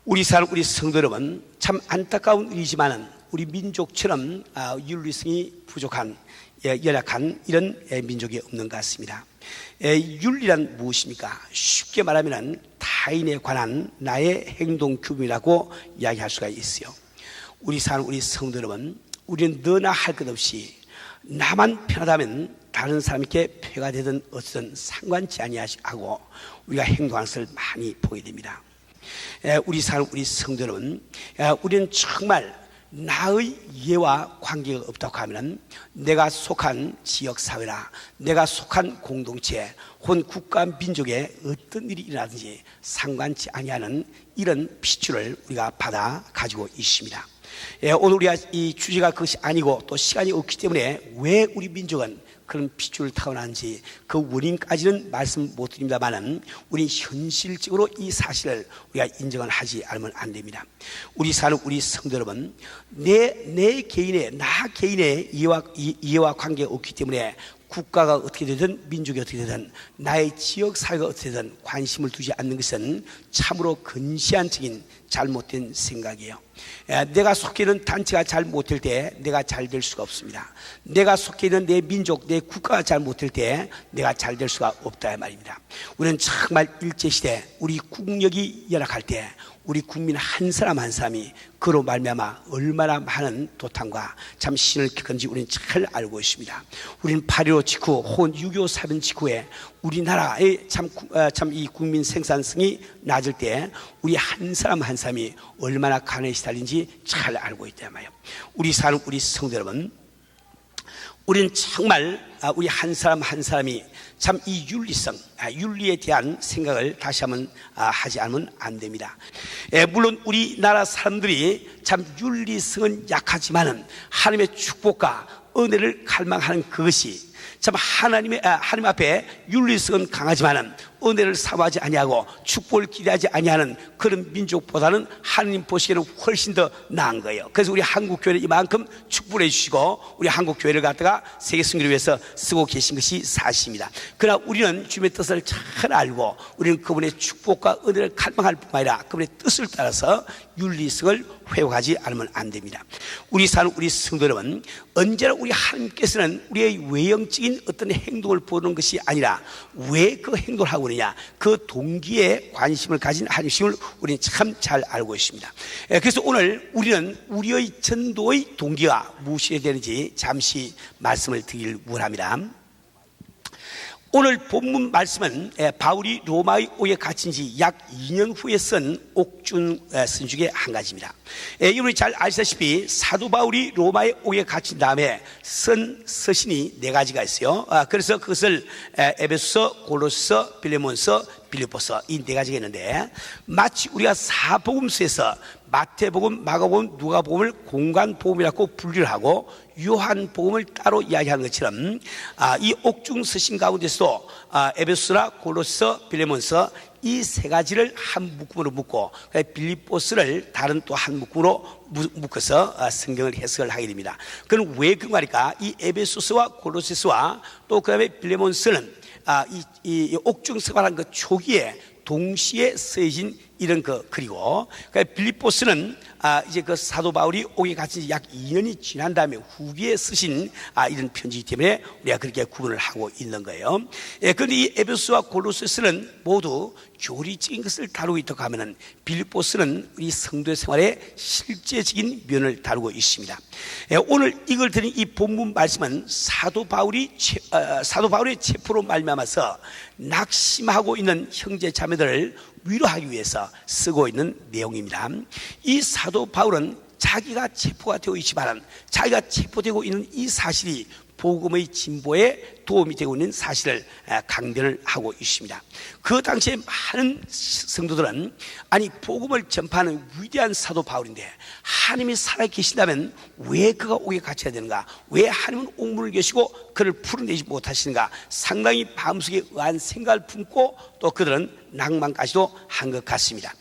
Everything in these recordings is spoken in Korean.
우리 사는 우리 성도 여러분, 참 안타까운 일이지만은 우리 민족처럼 윤리성이 부족한, 연약한 이런 민족이 없는 것 같습니다. 윤리란 무엇입니까? 쉽게 말하면 타인에 관한 나의 행동 규범이라고 이야기할 수가 있어요. 우리 사는 우리 성도 여러분, 우리는 너나 할 것 없이 나만 편하다면 다른 사람에게 폐가 되든 어쩌든 상관치 아니하고 우리가 행동하는 것을 많이 보게 됩니다. 우리 사는 우리 성도 여러분, 우리는 정말 나의 이해와 관계가 없다고 하면 내가 속한 지역사회나 내가 속한 공동체 혹은 국가 민족에 어떤 일이 일어나든지 상관치 아니하는 이런 피줄을 우리가 받아 가지고 있습니다. 오늘 우리가 이 주제가 그것이 아니고 또 시간이 없기 때문에 왜 우리 민족은 그런 핏줄을 타고난지 그 원인까지는 말씀 못 드립니다만은 우리 현실적으로 이 사실을 우리가 인정을 하지 않으면 안 됩니다. 우리 사는 우리 성도 여러분, 내 개인의 나 개인의 이해와 관계가 없기 때문에 국가가 어떻게 되든 민족이 어떻게 되든 나의 지역 사회가 어떻게 되든 관심을 두지 않는 것은 참으로 근시안적인 잘못된 생각이에요. 내가 속해 있는 단체가 잘 못될 때 내가 잘 될 수가 없습니다. 내가 속해 있는 내 민족, 내 국가가 잘 못될 때 내가 잘 될 수가 없다 이 말입니다. 우리는 정말 일제시대 우리 국력이 열악할 때 우리 국민 한 사람 한 사람이 그로 말미암아 얼마나 많은 도탄과 참 신을 겪은지 우리는 잘 알고 있습니다. 우리는 8.15 직후 혹은 6.25 사변 직후에 우리나라의 참 이 국민 생산성이 낮을 때 우리 한 사람 한 사람이 얼마나 가난에 시달린지 잘 알고 있단 말이에요. 우리 사는 우리 성도 여러분, 우리는 정말 우리 한 사람 한 사람이 참 이 윤리성, 윤리에 대한 생각을 다시 한번 하지 않으면 안 됩니다. 물론 우리나라 사람들이 참 윤리성은 약하지만은 하나님의 축복과 은혜를 갈망하는 그것이 참 하나님 앞에 윤리성은 강하지만은 은혜를 사모하지 아니하고 축복을 기대하지 아니하는 그런 민족보다는 하나님 보시기에는 훨씬 더 나은 거예요. 그래서 우리 한국교회를 이만큼 축복을 해주시고 우리 한국교회를 갖다가 세계선교를 위해서 쓰고 계신 것이 사실입니다. 그러나 우리는 주님의 뜻을 잘 알고 우리는 그분의 축복과 은혜를 갈망할 뿐만 아니라 그분의 뜻을 따라서 윤리성을 회복하지 않으면 안 됩니다. 우리 사는 우리 성도 여러분, 언제나 우리 하나님께서는 우리의 외형적인 어떤 행동을 보는 것이 아니라 왜 그 행동을 하고 있느냐, 그 동기에 관심을 가진 하나님을 우리는 참 잘 알고 있습니다. 그래서 오늘 우리는 우리의 전도의 동기가 무엇이어야 되는지 잠시 말씀을 드리길 원합니다. 오늘 본문 말씀은 바울이 로마에 오게 갇힌 지 약 2년 후에 쓴 옥중 선 중에 한 가지입니다. 여러분이 잘 아시다시피 사도 바울이 로마에 오게 갇힌 다음에 쓴 서신이 4가지가 있어요. 그래서 그것을 에베소서, 골로새서, 빌레몬서, 빌립보서 이 4가지가 있는데 마치 우리가 사복음서에서 마태복음, 마가복음, 누가복음을 공간복음이라고 분류를 하고 요한복음을 따로 이야기하는 것처럼 이 옥중 서신 가운데서도 에베소나 골로새서, 빌레몬서 이 3가지를 한 묶음으로 묶고 빌립보서를 다른 또 한 묶음으로 묶어서 성경을 해석을 하게 됩니다. 그건 왜 그런 거니까 이 에베소서와 골로새서와 또 그다음에 빌레몬서는 이 옥중서관한 그 초기에 동시에 쓰여진 이런 그리고 빌립보서는 이제 그 사도 바울이 오게 갇힌 지 약 2년이 지난 다음에 후기에 쓰신 이런 편지이기 때문에 우리가 그렇게 구분을 하고 있는 거예요. 그런데 이 에베소와 골로새서는 모두 교리적인 것을 다루고 있다고 하면은 빌립보서는 우리 성도의 생활의 실제적인 면을 다루고 있습니다. 오늘 이걸 드린 이 본문 말씀은 사도 바울의 체포로 말미암아서 낙심하고 있는 형제 자매들을 위로하기 위해서 쓰고 있는 내용입니다. 이 사도 바울은 자기가 체포가 되어 있지만 자기가 체포되고 있는 이 사실이 복음의 진보에 도움이 되고 있는 사실을 강변을 하고 있습니다. 그 당시에 많은 성도들은 아니 복음을 전파하는 위대한 사도 바울인데 하나님이 살아계신다면 왜 그가 오게 갇혀야 되는가, 왜 하나님은 옥문을 계시고 그를 풀어내지 못하시는가, 상당히 마음속에 의아한 생각을 품고 또 그들은 낭만까지도 한 것 같습니다.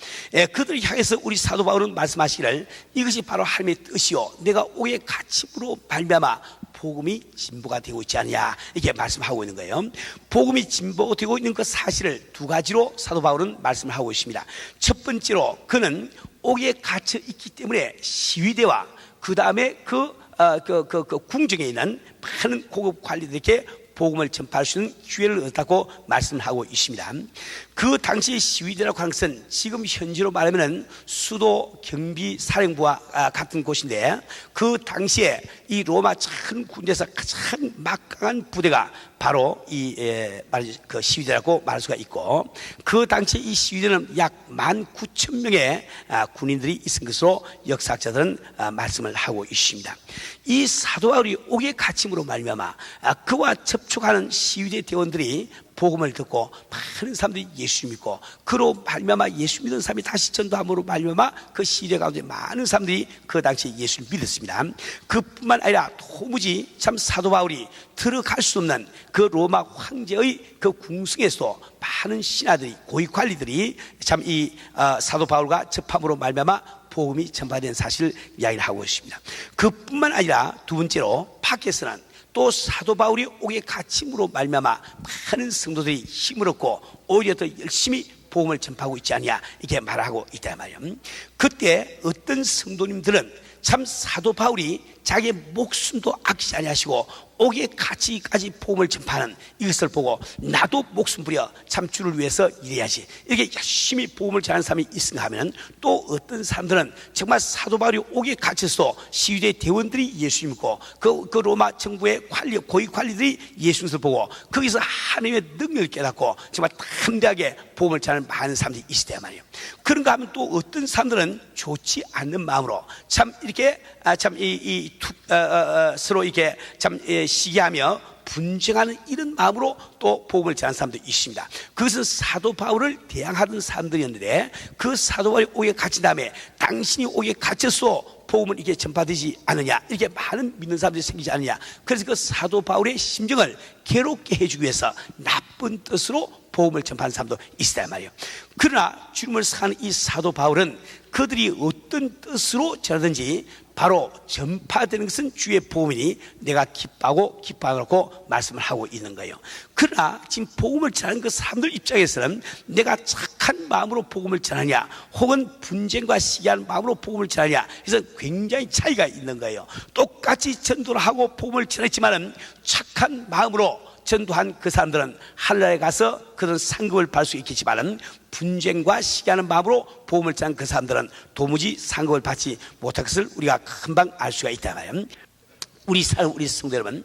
그들을 향해서 우리 사도 바울은 말씀하시기를 이것이 바로 하나님의 뜻이요 내가 오게 갇힘으로 말미암아 복음이 진보가 되고 있지 않느냐 이렇게 말씀하고 있는 거예요. 복음이 진보가 되고 있는 그 사실을 2가지로 사도 바울은 말씀을 하고 있습니다. 첫 번째로 그는 옥에 갇혀 있기 때문에 시위대와 그 다음에 그 궁정에 있는 많은 고급 관리들에게 복음을 전파할 수 있는 기회를 얻었다고 말씀을 하고 있습니다. 그 당시 시위대라고 하는 것은 지금 현지로 말하면 수도 경비사령부와 같은 곳인데, 그 당시에 이 로마 전 군대에서 가장 막강한 부대가 바로 그 시위대라고 말할 수가 있고, 그 당시 이 시위대는 약 19,000명의 군인들이 있은 것으로 역사학자들은 말씀을 하고 있습니다. 이 사도 바울이 옥에 갇힘으로 말미암아 그와 접촉하는 시위대 대원들이 복음을 듣고 많은 사람들이 예수 믿고, 그로 말미암아 예수 믿는 사람이 다시 전도함으로 말미암아 그 시대 가운데 많은 사람들이 그 당시에 예수를 믿었습니다. 그뿐만 아니라 도무지 참 사도 바울이 들어갈 수 없는 그 로마 황제의 그 궁성에서도 많은 신하들이, 고위 관리들이 참 이 사도 바울과 접함으로 말미암아 복음이 전파된 사실을 이야기를 하고 있습니다. 그뿐만 아니라 두 번째로 밖에서는 또 사도 바울이 옥에 갇힘으로 말미암아 많은 성도들이 힘을 얻고 오히려 더 열심히 복음을 전파하고 있지 않냐, 이렇게 말하고 있단 말이에요. 그때 어떤 성도님들은 참 사도 바울이 자기의 목숨도 아끼지 아니하시고 옥에 갇히기까지 복음을 전파하는 이것을 보고 나도 목숨 부려 참 주를 위해서 일해야지, 이렇게 열심히 복음을 전하는 사람이 있는가 하면, 또 어떤 사람들은 정말 사도 바울이 옥에 갇혀서 시위대 대원들이 예수 믿고 그 로마 정부의 고위 관리들이 예수님을 보고 거기서 하나님의 능력을 깨닫고 정말 담대하게 복음을 전하는 많은 사람들이 있을 때야 말이에요. 그런가 하면 또 어떤 사람들은 좋지 않는 마음으로 참 이렇게 서로 이렇게 참 시기하며 분쟁하는 이런 마음으로 또 복음을 전하는 사람도 있습니다. 그것은 사도 바울을 대항하던 사람들이었는데, 그 사도 바울이 옥에 갇힌 다음에 당신이 옥에 갇혀서 복음은 이게 전파되지 않느냐, 이렇게 많은 믿는 사람들이 생기지 않느냐, 그래서 그 사도 바울의 심정을 괴롭게 해주기 위해서 나쁜 뜻으로 복음을 전파하는 사람도 있단 말이에요. 그러나 주님을 사는 이 사도 바울은 그들이 어떤 뜻으로 전하든지 바로 전파되는 것은 주의 복음이니 내가 기뻐하고 말씀을 하고 있는 거예요. 그러나 지금 복음을 전하는 그 사람들 입장에서는 내가 착한 마음으로 복음을 전하냐, 혹은 분쟁과 시기하는 마음으로 복음을 전하냐, 그래서 굉장히 차이가 있는 거예요. 똑같이 전도를 하고 복음을 전했지만은 착한 마음으로 전도한 그 사람들은 하늘나라에 가서 그런 상급을 받을 수 있겠지만은, 분쟁과 시기하는 마음으로 복음을 전한 그 사람들은 도무지 상급을 받지 못할 것을 우리가 금방 알 수가 있다 말이에요. 우리 성도 여러분,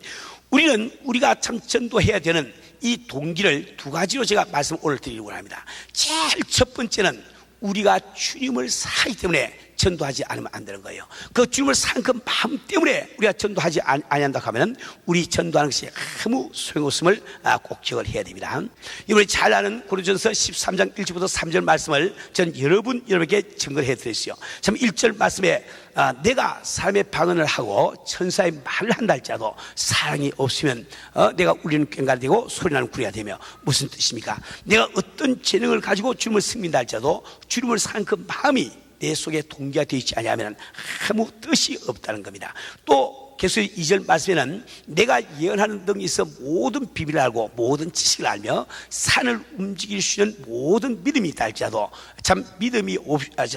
우리가 참 전도해야 되는 이 동기를 두 가지로 제가 말씀 오늘 드리려고 합니다. 제일 첫 번째는 우리가 주님을 사기 때문에 전도하지 않으면 안 되는 거예요. 그 주님을 사는 그 마음 때문에 우리가 전도하지 아니한다고 하면 우리 전도하는 것이 아무 소용없음을 꼭 기억을 해야 됩니다. 여러분이 잘 아는 고린도전서 13장 1절부터 3절 말씀을 전 여러분에게 증거해 드렸어요. 참 1절 말씀에 내가 사람의 방언을 하고 천사의 말을 한다 할지라도 사랑이 없으면 내가 울리는 꽹과가 되고 소리나는 구리가 되며, 무슨 뜻입니까? 내가 어떤 재능을 가지고 주님을 섬긴다 할지라도 주님을 사는 그 마음이 내 속에 동기가 되어 있지 않으면 아무 뜻이 없다는 겁니다. 또 계속 2절 말씀에는 내가 예언하는 능력이 있어 모든 비밀을 알고 모든 지식을 알며 산을 움직일 수 있는 모든 믿음이 있다 할지라도 참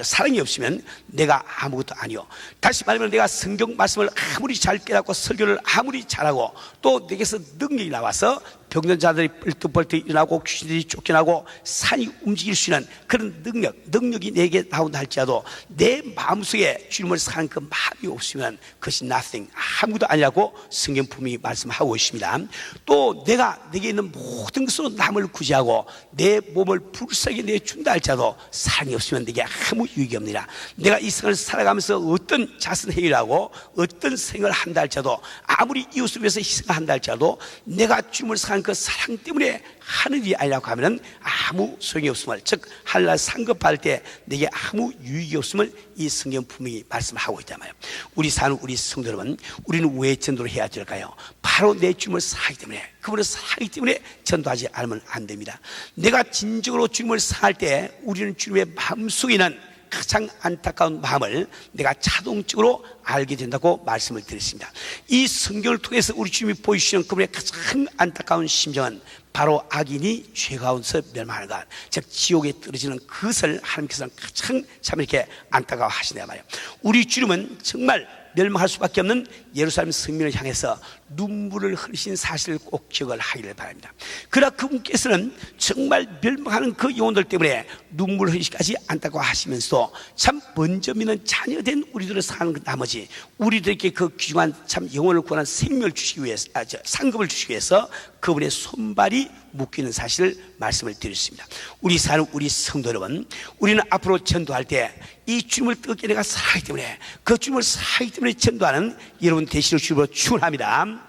사랑이 없으면 내가 아무것도 아니요. 다시 말하면 내가 성경 말씀을 아무리 잘 깨닫고 설교를 아무리 잘하고 또 내게서 능력이 나와서 병든 자들이 뻘떡뻘떡 일어나고 귀신들이 쫓겨나고 산이 움직일 수 있는 그런 능력이 내게 나온다 할지라도 내 마음속에 주님을 사는 그 마음이 없으면 그것이 nothing, 아무것도 아니라고 성경 분명히 말씀하고 있습니다. 또 내게 있는 모든 것으로 남을 구제하고 내 몸을 불쌍히 내준다 할지라도 사랑이 없으면 내게 아무 유익이 없느니라. 내가 이 생을 살아가면서 어떤 자선행위를 하고 어떤 생을 한다 할지라도 아무리 이웃을 위해서 희생한다 할지라도 내가 주님을 사는 그 사랑 때문에 하는 일이 아니라고 하면 아무 소용이 없음을, 즉 하늘날 상급 받을 때 내게 아무 유익이 없음을 이 성경 분명히 말씀하고 있단 말이에요. 우리 사는 우리 성도 여러분, 우리는 왜 전도를 해야 될까요? 바로 내 주님을 사랑하기 때문에, 그분을 사랑하기 때문에 전도하지 않으면 안 됩니다. 내가 진정으로 주님을 사랑할 때 우리는 주님의 마음속에 있는 가장 안타까운 마음을 내가 자동적으로 알게 된다고 말씀을 드렸습니다. 이 성경을 통해서 우리 주님이 보여주시는 그분의 가장 안타까운 심정은 바로 악인이 죄 가운데서 멸망하는 것, 즉 지옥에 떨어지는 그것을 하나님께서는 가장 참 이렇게 안타까워하시네요 말이에요. 우리 주님은 정말 멸망할 수밖에 없는 예루살렘 성민을 향해서 눈물을 흘리신 사실을 꼭 기억을 하기를 바랍니다. 그러나 그분께서는 정말 멸망하는 그 영혼들 때문에 눈물을 흘리기까지 안타까워하시면서도 참 먼저 믿는 자녀된 우리들을 사는 나머지 우리들에게 그 귀중한 참 영혼을 구하는 생명을 주시기 위해서, 상급을 주시기 위해서 그분의 손발이 묶이는 사실을 말씀을 드렸습니다. 우리 사는 우리 성도 여러분, 우리는 앞으로 전도할 때 이 주님을 뜨겁게 내가 살아가기 때문에, 그 주님을 살아가기 때문에 전도하는 여러분 되시는 주님으로 축원합니다.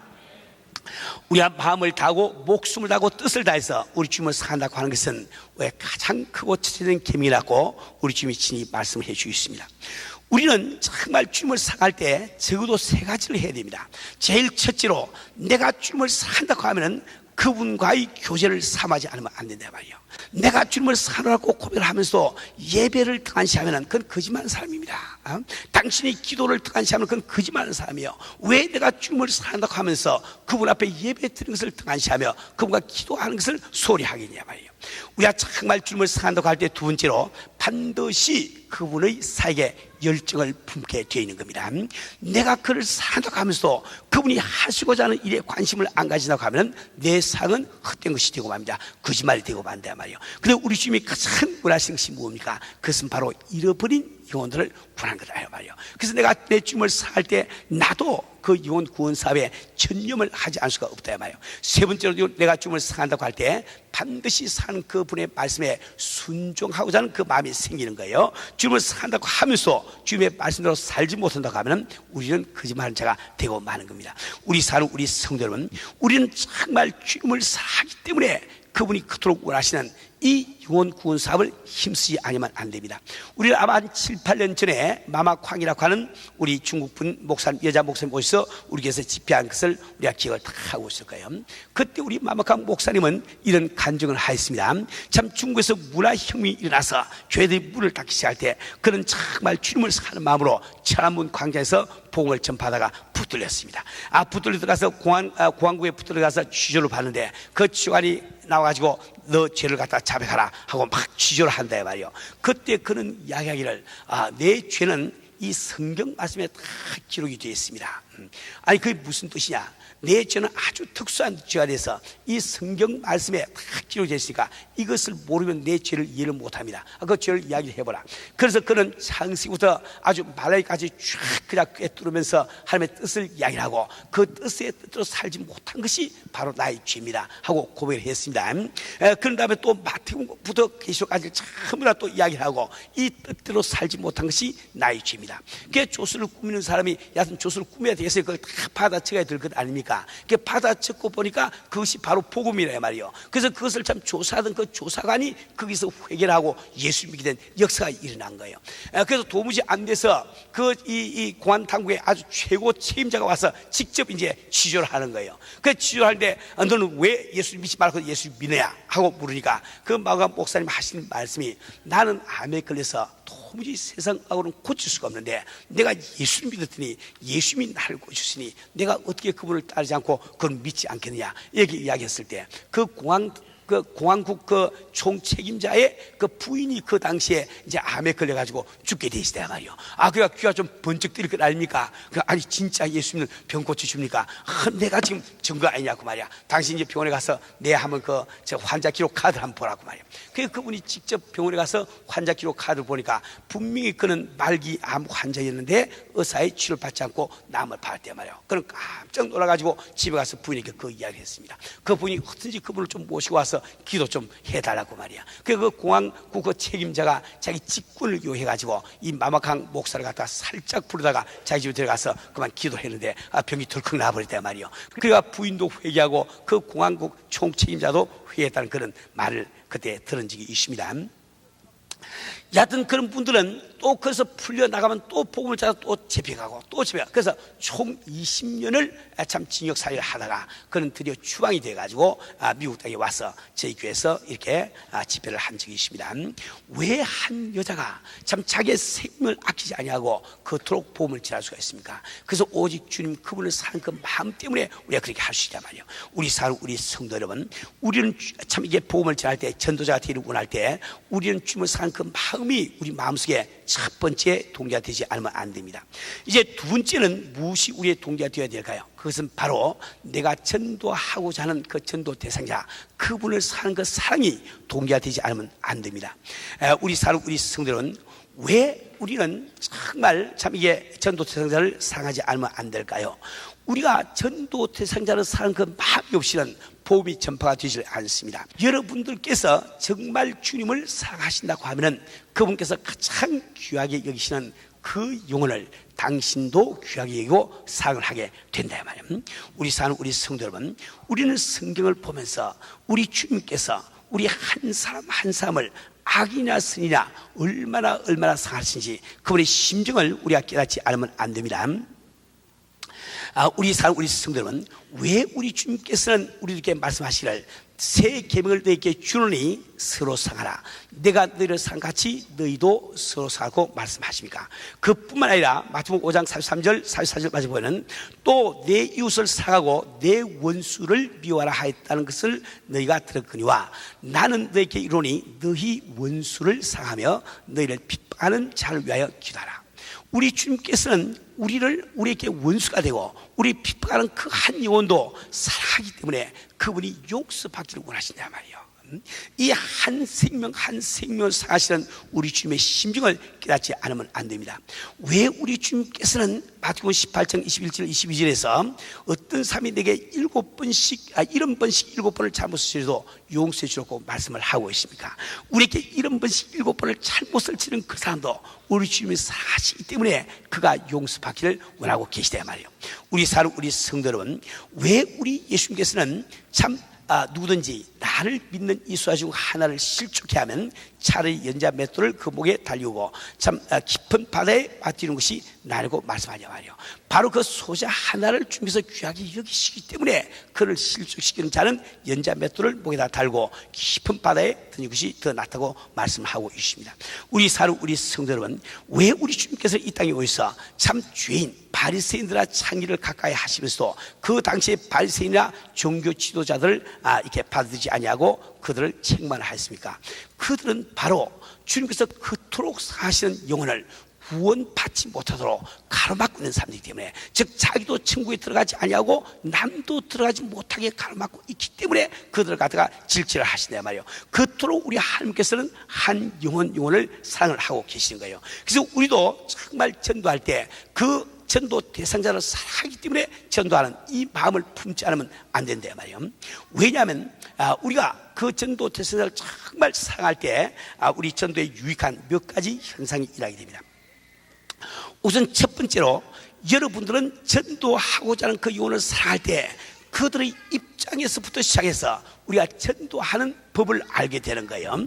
우리가 마음을 다하고 목숨을 다하고 뜻을 다해서 우리 주님을 사랑한다고 하는 것은 왜 가장 크고 첫째된 계명이라고 우리 주님이 친히 말씀을 해 주고 있습니다. 우리는 정말 주님을 사랑할 때 적어도 세 가지를 해야 됩니다. 제일 첫째로 내가 주님을 사랑한다고 하면은 그분과의 교제를 삼하지 않으면 안 된다 말이에요. 내가 주님을 사랑하고 고백을 하면서 예배를 등한시하면 그건 거짓말하는 사람입니다. 당신이 기도를 등한시하면 그건 거짓말하는 사람이에요. 왜 내가 주님을 사랑한다고 하면서 그분 앞에 예배 드리는 것을 등한시하며 그분과 기도하는 것을 소홀히 하겠냐 말이에요. 우리가 정말 주님을 사랑한다고 할 때 두 번째로 반드시 그분의 사역에 열정을 품게 되어 있는 겁니다. 내가 그를 사랑한다고 하면서 그분이 하시고자 하는 일에 관심을 안 가진다고 하면 내 사역은 헛된 것이 되고 맙니다. 거짓말이 되고 만다 말이에요. 그런데 우리 주님이 가장 원하시는 것이 뭡니까? 그것은 바로 잃어버린 영혼들을 구하는 거다 말이에요. 그래서 내가 내 주님을 사랑할 때 나도 그 영혼 구원 사업에 전념을 하지 않을 수가 없다 말이에요. 세 번째로 내가 주님을 사랑한다고 할 때 반드시 사는 그분의 말씀에 순종하고자 하는 그 마음이 생기는 거예요. 주님을 사랑한다고 하면서 주님의 말씀대로 살지 못한다고 하면 우리는 거짓말하는 자가 되고 마는 겁니다. 우리 사는 우리 성도 여러분, 우리는 정말 주님을 사랑하기 때문에 그분이 그토록 원하시는 이 영혼 구원 사업을 힘쓰지 않으면 안 됩니다. 우리는 아마 한 7, 8년 전에 마마쾅이라고 하는 우리 중국분 목사님, 여자 목사님 오셔서 우리 교회에서 집회한 것을 우리가 기억을 다 하고 있을 거예요. 그때 우리 마마쾅 목사님은 이런 간증을 하였습니다. 참 중국에서 문화혁명이 일어나서 교회들이 문을 닫기 시작할 때 그는 정말 주님을 사는 마음으로 천안문 광장에서 복음을 전파하다가 붙들렸습니다. 붙들려 들어가서 공항국에 붙들려 가서 취조를 받는데 그 취관이 나와가지고 너 죄를 갖다 자백하라 하고 막 취조를 한다 말이요. 그때 그는 이야기하기를 내 죄는 이 성경 말씀에 다 기록이 되어 있습니다. 아니 그게 무슨 뜻이냐? 내 죄는 아주 특수한 죄가 돼서 이 성경 말씀에 다 기록이 되어 있으니까 이것을 모르면 내 죄를 이해를 못합니다. 그 죄를 이야기를 해보라. 그래서 그는 창세기부터 아주 말라기까지 쫙 그냥 꿰뚫으면서 하나님의 뜻을 이야기를 하고 그 뜻의 뜻대로 살지 못한 것이 바로 나의 죄입니다 하고 고백을 했습니다. 그런 다음에 또 마태복음부터 계시록까지 전부 다 또 이야기를 하고 이 뜻대로 살지 못한 것이 나의 죄입니다. 그게 조수를 꾸미는 사람이 여하튼 조수를 꾸며야 되겠어요. 그걸 다 받아쳐야 될 것 아닙니까? 그게 받아쳤고 보니까 그것이 바로 복음이라 말이에요. 그래서 그것을 참 조사하던 그 조사관이 거기서 회개하고 예수 믿게 된 역사가 일어난 거예요. 그래서 도무지 안 돼서 이 공안 당국의 아주 최고 책임자가 와서 직접 이제 취조를 하는 거예요. 그 취조할 때 너는 왜 예수 믿지 말고 예수 믿느냐 하고 물으니까 그 마감 목사님 하시는 말씀이 나는 암에 걸려서 도무지 세상하고는 고칠 수가 없는데 내가 예수를 믿었더니 예수님이 나를 고쳤으니 내가 어떻게 그분을 따르지 않고 그걸 믿지 않겠느냐 이렇게 이야기했을 때 그 공항국 그 총책임자의 그 부인이 그 당시에 이제 암에 걸려가지고 죽게 되시다 말이요. 그러니까 귀가 좀 번쩍 뜨릴 것 아닙니까? 아니 진짜 예수님은 병 고쳐줍니까? 내가 지금 증거 아니냐고 말이야. 당신 이제 병원에 가서 내 한번 저 환자 기록 카드를 한번 보라고 말이야. 그분이 직접 병원에 가서 환자 기록 카드를 보니까 분명히 그는 말기 암 환자였는데 의사의 치료를 받지 않고 남을 받았단 말이에요. 그는 깜짝 놀라가지고 집에 가서 부인에게 그 이야기를 했습니다. 그 부인이 어떻든지 그분을 좀 모시고 와서 기도 좀 해달라고 말이야. 그 공항국 그 책임자가 자기 직분을 요해가지고 이 마마캉 목사를 갖다가 살짝 부르다가 자기 집에 들어가서 그만 기도를 했는데 병이 덜컥 나버렸단 말이요. 그러니까 부인도 회개하고 그 공항국 총책임자도 회개했다는 그런 말을 그때 들은 적이 있습니다. 여하튼 그런 분들은 또 거기서 풀려나가면 또 복음을 찾아 또 잡혀가고 또 잡혀가고, 그래서 총 20년을 참 징역 사회를 하다가 그는 드디어 추방이 돼가지고 미국 땅에 와서 저희 교회에서 이렇게 집회를 한 적이 있습니다. 왜 한 여자가 참 자기의 생명을 아끼지 아니하고 그토록 복음을 전할 수가 있습니까? 그래서 오직 주님 그분을 사는 그 마음 때문에 우리가 그렇게 할 수 있단 말이에요. 우리 성도 여러분, 우리는 참 이게 복음을 전할 때, 전도자가 되기를 원할 때 우리는 주님을 사는 그 마음이 우리 마음속에 첫 번째 동기가 되지 않으면 안 됩니다. 이제 두 번째는 무엇이 우리의 동기가 되어야 될까요? 그것은 바로 내가 전도하고자 하는 그 전도 대상자, 그분을 사는 그 사랑이 동기가 되지 않으면 안 됩니다. 우리 성도들은 왜 우리는 정말 참 이게 전도 대상자를 사랑하지 않으면 안 될까요? 우리가 전도 대상자를 사는 그 마음이 없이는 복음이 전파가 되지 않습니다. 여러분들께서 정말 주님을 사랑하신다고 하면은 그분께서 가장 귀하게 여기시는 그 영혼을 당신도 귀하게 여기고 사랑을 하게 된다 말이에요. 우리 성도 여러분, 우리는 성경을 보면서 우리 주님께서 우리 한 사람 한 사람을 악이나 선이나 얼마나 사랑하시는지 그분의 심정을 우리가 깨닫지 않으면 안 됩니다. 우리 성도들은 왜 우리 주님께서는 우리들에게 말씀하시기를 새 계명을 너희에게 주노니 서로 사랑하라, 내가 너희를 사랑같이 너희도 서로 사랑하고 말씀하십니까? 그뿐만 아니라 마태복음 5장 43절 44절 마저 보면 또 내 이웃을 사랑하고 내 원수를 미워하라 하였다는 것을 너희가 들었거니와 나는 너희에게 이르노니 너희 원수를 사랑하며 너희를 핍박하는 자를 위하여 기도하라. 우리 주님께서는 우리에게 원수가 되고 우리 핍박하는 그 한 영혼도 사랑하기 때문에 그분이 용서받기를 원하신단 말이에요. 이 한 생명을 사랑하시는 우리 주님의 심정을 깨닫지 않으면 안 됩니다. 왜 우리 주님께서는 마태복음 18장 21절 22절에서 어떤 사람이 내게 70번씩 7번을 잘못을 용서해 주라고 말씀을 하고 있습니까? 우리에게 70번씩 7번을 잘못을 치는 그 사람도 우리 주님이 사랑하시기 때문에 그가 용서받기를 원하고 계시단 말이에요. 우리 성도 여러분, 왜 우리 예수님께서는 참 누구든지 나를 믿는 이 소자 중 하나를 실족해 하면 차라리 연자 맷돌을 그 목에 달리우고 참 깊은 바다에 빠뜨리는 것이 나라고 말씀하냐 말이에요. 바로 그 소자 하나를 주님께서 귀하게 여기시기 때문에 그를 실족시키는 자는 연자 맷돌을 목에다 달고 깊은 바다에 던지는 것이 더 낫다고 말씀하고 있습니다. 우리 성도 여러분, 왜 우리 주님께서 이 땅에 오셔서 참 죄인 바리새인들과 창기를 가까이 하시면서도 그 당시에 바리새인이나 종교 지도자들을 이렇게 받아들이지 아니하고 그들을 책망하였습니까? 그들은 바로 주님께서 그토록 사시는 영혼을 구원받지 못하도록 가로막고 있는 사람이기 때문에, 즉 자기도 천국에 들어가지 아니하고 남도 들어가지 못하게 가로막고 있기 때문에 그들을 갖다가 질질을 하신단 말이에요. 그토록 우리 하나님께서는 한 영혼을 사랑을 하고 계시는 거예요. 그래서 우리도 정말 전도할 때 그 전도 대상자를 사랑하기 때문에 전도하는 이 마음을 품지 않으면 안 된단 말이에요. 왜냐하면 우리가 그 전도 대상자를 정말 사랑할 때 우리 전도에 유익한 몇 가지 현상이 일어나게 됩니다. 우선 첫 번째로, 여러분들은 전도하고자 하는 그 영혼을 사랑할 때 그들의 입장에서부터 시작해서 우리가 전도하는 법을 알게 되는 거예요.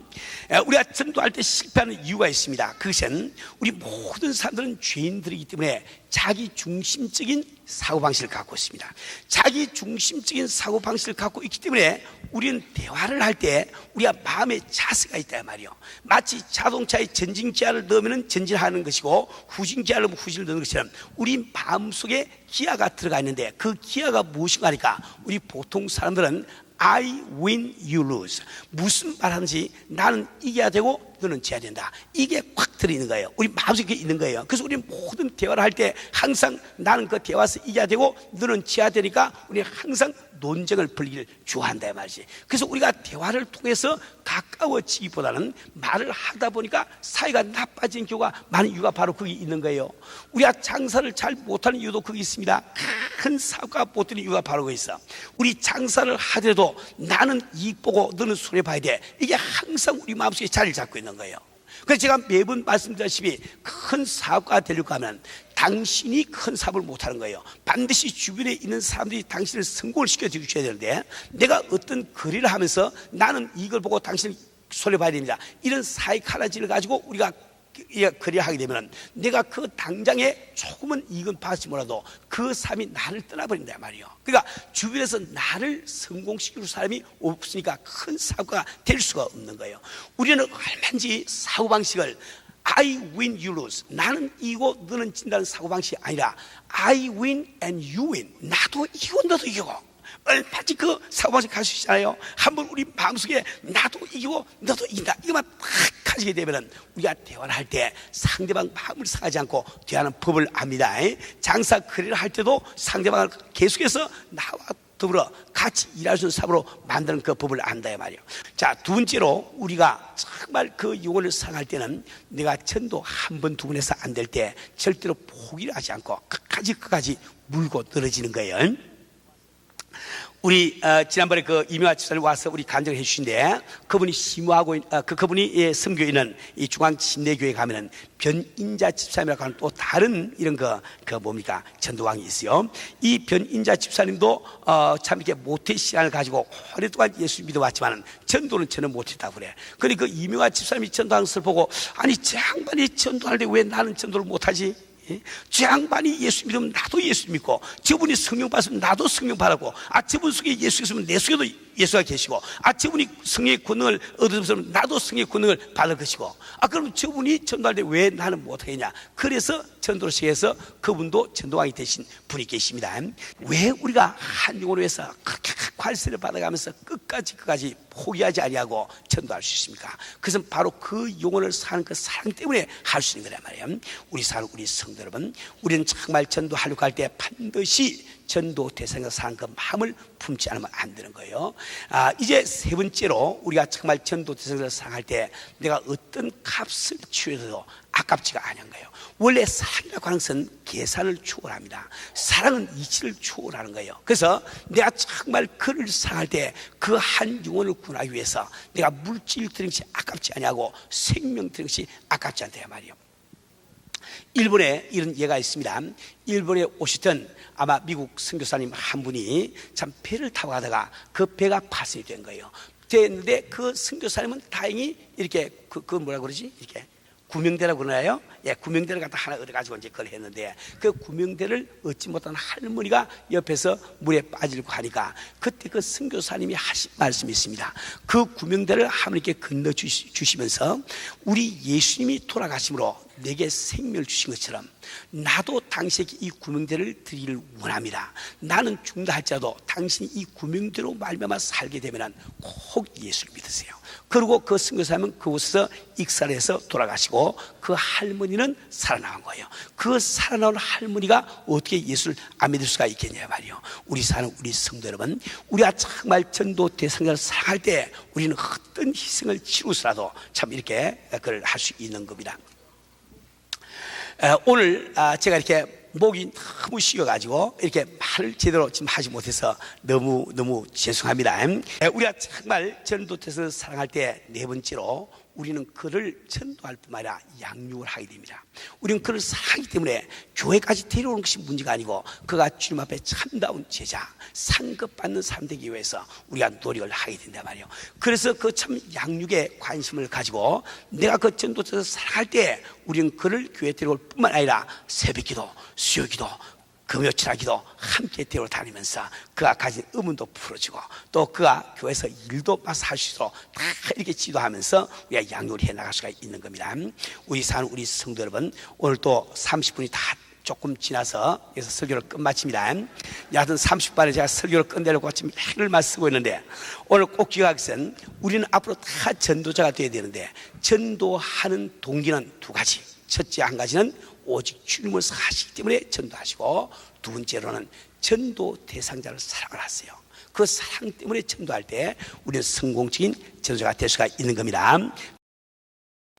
우리가 전도할 때 실패하는 이유가 있습니다. 그것은 우리 모든 사람들은 죄인들이기 때문에 자기 중심적인 사고방식을 갖고 있습니다. 자기 중심적인 사고방식을 갖고 있기 때문에 우리는 대화를 할 때 우리가 마음에 자세가 있단 말이에요. 마치 자동차에 전진기아를 넣으면 전진하는 것이고 후진기아를 넣으면 후진을 넣는 것처럼 우리 마음속에 기아가 들어가 있는데 그 기아가 무엇인가 하니까 우리 보통 사람들은 I win, you lose. 무슨 말하는지 나는 이겨야 되고 너는 져야 된다. 이게 꽉 들어있는 거예요. 우리 마음속에 있는 거예요. 그래서 우리 모든 대화를 할 때 항상 나는 그 대화에서 이겨야 되고 너는 져야 되니까 우리 항상 논쟁을 벌이기를 좋아한다 말이지. 그래서 우리가 대화를 통해서 가까워지기보다는 말을 하다 보니까 사이가 나빠진 경우가 많은 이유가 바로 거기 있는 거예요. 우리가 장사를 잘 못하는 이유도 거기 있습니다. 큰 사고가 못 되는 이유가 바로 거기 있어. 우리 장사를 하더라도 나는 이익 보고 너는 손해봐야 돼. 이게 항상 우리 마음속에 자리를 잡고 있는 거예요. 그래서 제가 매번 말씀드렸다시피 큰 사업가가 되려고 하면 당신이 큰 사업을 못하는 거예요. 반드시 주변에 있는 사람들이 당신을 성공을 시켜주셔야 되는데, 내가 어떤 거래를 하면서 나는 이걸 보고 당신을 손해봐야 됩니다. 이런 사이칼라지를 가지고 우리가 그래야 하게 되면 내가 그 당장에 조금은 이익은 받지 몰라도 그 삶이 나를 떠나버린단 말이에요. 그러니까 주변에서 나를 성공시킬 사람이 없으니까 큰 사고가 될 수가 없는 거예요. 우리는 얼마든지 사고방식을 I win, you lose. 나는 이기고 너는 진다는 사고방식이 아니라 I win and you win. 나도 이기고 너도 이기고. 얼마든지 그 사고방식 갈 수 있잖아요. 한번 우리 마음속에 나도 이기고 너도 이긴다 이것만 딱 가지게 되면 우리가 대화를 할 때 상대방 마음을 상하지 않고 대하는 법을 압니다. 장사 거래를 할 때도 상대방을 계속해서 나와 더불어 같이 일할 수 있는 사람으로 만드는 그 법을 안다 이 말이에요. 자, 두 번째로 우리가 정말 그 영혼을 사랑할 때는 내가 전도 한 번 두 번 해서 안 될 때 절대로 포기를 하지 않고 끝까지 물고 늘어지는 거예요. 우리 지난번에 그 이명아 집사님 와서 우리 간증을 해주신데 그분이 심호하고 그분이 섬겨 있는 이 중앙 침례교회 가면은 변인자 집사님이라고 하는 또 다른 이런 그 뭡니까 전도왕이 있어요. 이 변인자 집사님도 참 이렇게 모태 신앙을 가지고 오랫동안 예수 믿어왔지만은 전도는 저는 못했다고 그래. 그러니까 그 이명아 집사님이 전도하는 것을 보고 아니 저 양반이 전도하는데 왜 나는 전도를 못하지? 저 양반이 예수 믿으면 나도 예수 믿고 저분이 성령 받으면 나도 성령 받았고 저분 속에 예수 있으면 내 속에도 예수가 계시고 저분이 성령의 권능을 얻으면 나도 성령의 권능을 받을 것이고 그럼 저분이 전도할 때 왜 나는 못하겠냐. 그래서 전도를 시작해서 그분도 전도왕이 되신 분이 계십니다. 왜 우리가 한 영혼을 위해서 그렇게 관세를 받아가면서 끝까지 포기하지 아니하고 전도할 수 있습니까? 그것은 바로 그 영혼을 사는 그 사랑 때문에 할 수 있는 거란 말이에요. 우리 사는 우리 성도 여러분, 우리는 정말 전도하려고 할 때 반드시 전도 대상에서 사는 그 마음을 품지 않으면 안 되는 거예요. 이제 세 번째로 우리가 정말 전도 대상에서 사랑할 때 내가 어떤 값을 치르어도 아깝지가 않은 거예요. 원래 사랑이라고 하는 것은 계산을 초월합니다. 사랑은 이치를 초월하는 거예요. 그래서 내가 정말 그를 사랑할 때 그 한 영혼을 구원하기 위해서 내가 물질 드린 것이 아깝지 않냐고 생명 드린 것이 아깝지 않다 말이에요. 일본에 이런 예가 있습니다. 일본에 오시던 아마 미국 선교사님 한 분이 참 배를 타고 가다가 그 배가 파손이 된 거예요. 됐는데 그 선교사님은 다행히 이렇게 그 뭐라 그러지? 이렇게 구명대라고 그러나요? 구명대를 갖다 하나 얻어가지고 이제 그걸 했는데 그 구명대를 얻지 못한 할머니가 옆에서 물에 빠지려고 하니까 그때 그 선교사님이 하신 말씀이 있습니다. 그 구명대를 하나님께 건너주시면서 우리 예수님이 돌아가심으로 내게 생명을 주신 것처럼 나도 당신에게 이 구명대를 드리기를 원합니다. 나는 죽는다 할지라도 당신이 이 구명대로 말미암아 살게 되면 꼭 예수를 믿으세요. 그리고 그 선교사님은 그곳에서 익사를 해서 돌아가시고 그 할머니는 살아나온 거예요. 그 살아나온 할머니가 어떻게 예수를 안 믿을 수가 있겠냐 말이에요. 우리 사는 우리 성도 여러분, 우리가 정말 전도 대상자를 사랑할 때 우리는 어떤 희생을 치루서라도 참 이렇게 그걸 할 수 있는 겁니다. 오늘 제가 이렇게 목이 너무 쉬어가지고 이렇게 말을 제대로 지금 하지 못해서 너무 죄송합니다. 우리가 정말 전도태에서 사랑할 때 네 번째로 우리는 그를 전도할 뿐만 아니라 양육을 하게 됩니다. 우리는 그를 사랑하기 때문에 교회까지 데려오는 것이 문제가 아니고 그가 주님 앞에 참다운 제자, 상급받는 사람 되기 위해서 우리가 노력을 하게 된단 말이에요. 그래서 그 참 양육에 관심을 가지고 내가 그 전도태에서 사랑할 때 우리는 그를 교회 데려올 뿐만 아니라 새벽기도, 수요기도, 금요칠하기도 함께 데리러 다니면서 그가 가진 의문도 풀어지고 또 그가 교회에서 일도 마서 할 수 있도록 다 이렇게 지도하면서 우리가 양육을 해나갈 수가 있는 겁니다. 우리 사는 우리 성도 여러분, 오늘 또 30분이 다 조금 지나서 여기서 설교를 끝마칩니다. 여하튼 30분에 제가 설교를 끝내려고 지금 해를만 쓰고 있는데 오늘 꼭 기억할 것은 우리는 앞으로 다 전도자가 되어야 되는데 전도하는 동기는 두 가지. 첫째 한 가지는 오직 주님을 사시기 때문에 전도하시고 두 번째로는 전도 대상자를 사랑을 하세요. 그 사랑 때문에 전도할 때 우리는 성공적인 전도자가 될 수가 있는 겁니다.